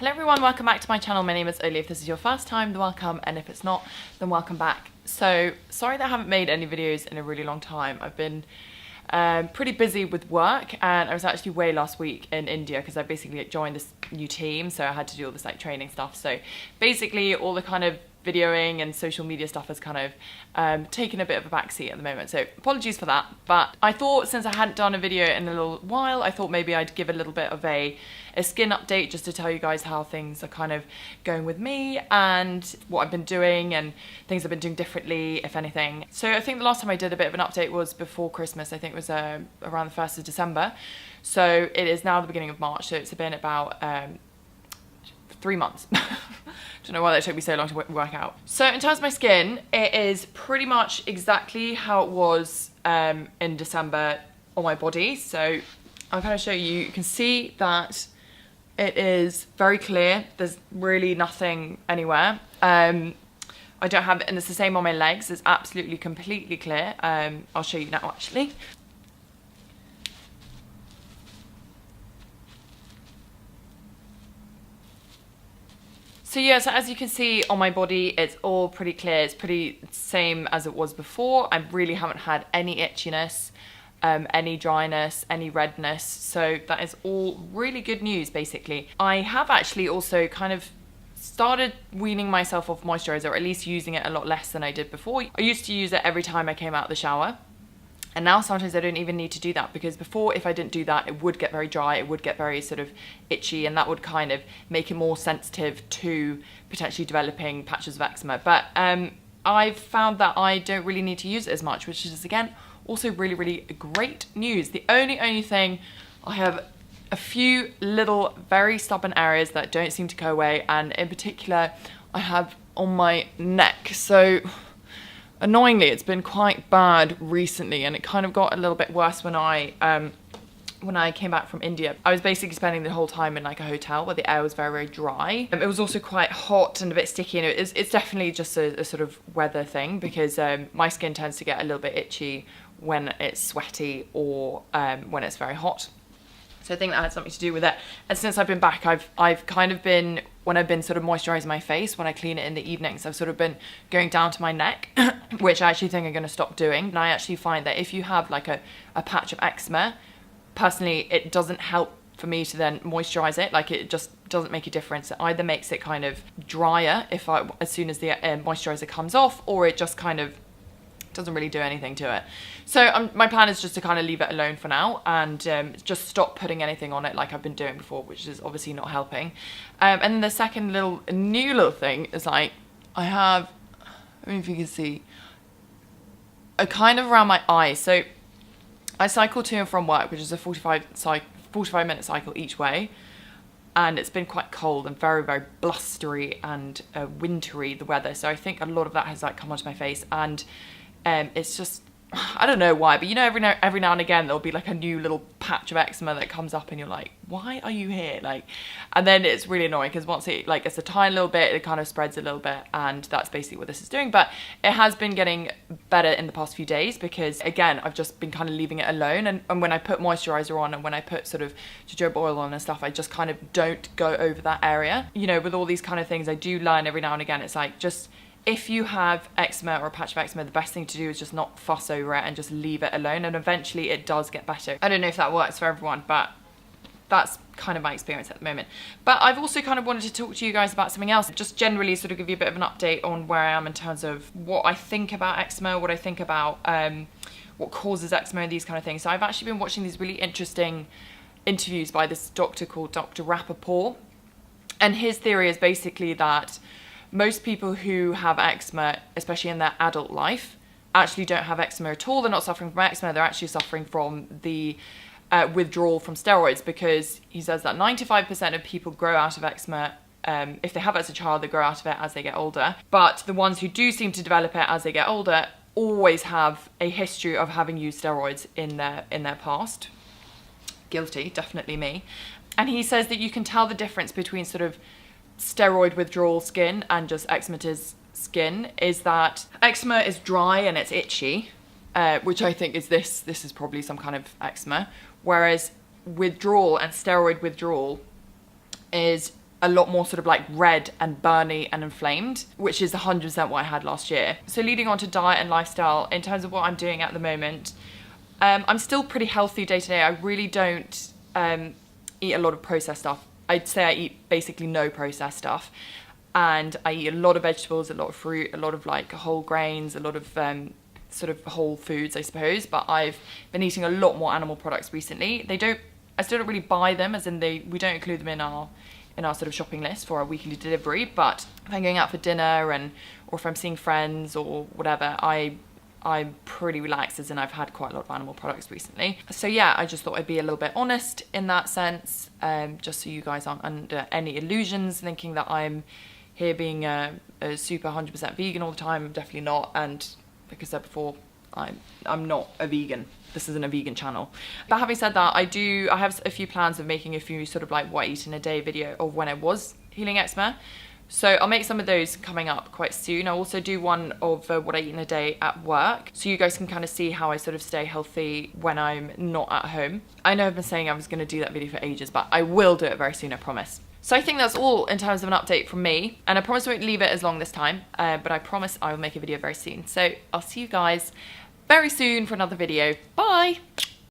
Hello everyone, welcome back to my channel. My name is Oli. If this is your first time, then welcome, and if it's not, then welcome back. So, sorry that I haven't made any videos in a really long time. I've been pretty busy with work, and I was actually away last week in India because I basically joined this new team, so I had to do all this like training stuff. So basically all the kind of videoing and social media stuff has kind of taken a bit of a backseat at the moment, so apologies for that. But I thought, since I hadn't done a video in a little while, I thought maybe I'd give a little bit of a skin update just to tell you guys how things are kind of going with me and what I've been doing and things I've been doing differently, if anything. So I think the last time I did a bit of an update was before Christmas. I think it was around the 1st of December. So it is now the beginning of March, so it's been about 3 months. Don't know why that took me so long to work out. So in terms of my skin, it is pretty much exactly how it was in December on my body. So I'll kind of show you. You can see that it is very clear. There's really nothing anywhere. I don't have it, and it's the same on my legs. It's absolutely completely clear. I'll show you now actually. So yeah, so as you can see on my body, it's all pretty clear. It's pretty same as it was before. I really haven't had any itchiness, any dryness, any redness. So that is all really good news, basically. I have actually also kind of started weaning myself off moisturizer, or at least using it a lot less than I did before. I used to use it every time I came out of the shower. And now sometimes I don't even need to do that, because before, if I didn't do that, it would get very dry, it would get very sort of itchy, and that would kind of make it more sensitive to potentially developing patches of eczema. But I've found that I don't really need to use it as much, which is again also really, really great news. The only thing, I have a few little very stubborn areas that don't seem to go away, and in particular I have on my neck. So annoyingly, it's been quite bad recently, and it kind of got a little bit worse when I came back from India. I was basically spending the whole time in like a hotel where the air was very, very dry. It was also quite hot and a bit sticky, and it's definitely just a sort of weather thing, because my skin tends to get a little bit itchy when it's sweaty or when it's very hot. So I think that had something to do with it. And since I've been back, I've kind of been, when I've been sort of moisturising my face, when I clean it in the evenings, I've sort of been going down to my neck, which I actually think I'm going to stop doing. And I actually find that if you have like a patch of eczema, personally, it doesn't help for me to then moisturise it. Like, it just doesn't make a difference. It either makes it kind of drier as soon as the moisturiser comes off, or it just kind of doesn't really do anything to it. So my plan is just to kind of leave it alone for now, and just stop putting anything on it like I've been doing before, which is obviously not helping. And then the second new little thing is, like, I have, I don't know if you can see, a kind of around my eyes. So I cycle to and from work, which is a 45-minute cycle each way, and it's been quite cold and very, very blustery and wintry, the weather. So I think a lot of that has like come onto my face, and it's just, I don't know why, but you know, every now and again there'll be like a new little patch of eczema that comes up, and you're like, why are you here? Like, and then it's really annoying, because once it's a tiny little bit, it kind of spreads a little bit, and that's basically what this is doing. But it has been getting better in the past few days, because again, I've just been kind of leaving it alone, and when I put moisturizer on, and when I put sort of jojoba oil on and stuff, I just kind of don't go over that area. You know, with all these kind of things, I do learn every now and again, it's like, just, if you have eczema or a patch of eczema, the best thing to do is just not fuss over it and just leave it alone, and eventually it does get better. I don't know if that works for everyone, but that's kind of my experience at the moment. But I've also kind of wanted to talk to you guys about something else, just generally sort of give you a bit of an update on where I am in terms of what I think about eczema, what I think about what causes eczema and these kind of things. So I've actually been watching these really interesting interviews by this doctor called Dr. Rappaport, and his theory is basically that most people who have eczema, especially in their adult life, actually don't have eczema at all. They're not suffering from eczema, they're actually suffering from the withdrawal from steroids, because he says that 95% of people grow out of eczema. If they have it as a child, they grow out of it as they get older. But the ones who do seem to develop it as they get older always have a history of having used steroids in their past. Guilty, definitely me. And he says that you can tell the difference between sort of steroid withdrawal skin and just eczematous skin is that eczema is dry and it's itchy, which I think is this is probably some kind of eczema, whereas withdrawal and steroid withdrawal is a lot more sort of like red and burny and inflamed, which is 100% what I had last year. So leading on to diet and lifestyle, in terms of what I'm doing at the moment, I'm still pretty healthy day to day. I really don't eat a lot of processed stuff. I'd say I eat basically no processed stuff. And I eat a lot of vegetables, a lot of fruit, a lot of like whole grains, a lot of sort of whole foods, I suppose. But I've been eating a lot more animal products recently. I still don't really buy them, as in we don't include them in our sort of shopping list for our weekly delivery. But if I'm going out for dinner or if I'm seeing friends or whatever, I'm pretty relaxed, as in I've had quite a lot of animal products recently. So yeah, I just thought I'd be a little bit honest in that sense, just so you guys aren't under any illusions thinking that I'm here being a super 100% vegan all the time. I'm definitely not, and like I said before, I'm not a vegan. This isn't a vegan channel. But having said that, I have a few plans of making a few sort of like what I eat in a day video of when I was healing eczema. So I'll make some of those coming up quite soon. I'll also do one of what I eat in a day at work, so you guys can kind of see how I sort of stay healthy when I'm not at home. I know I've been saying I was going to do that video for ages, but I will do it very soon, I promise. So I think that's all in terms of an update from me, and I promise I won't leave it as long this time, but I promise I will make a video very soon. So I'll see you guys very soon for another video. Bye!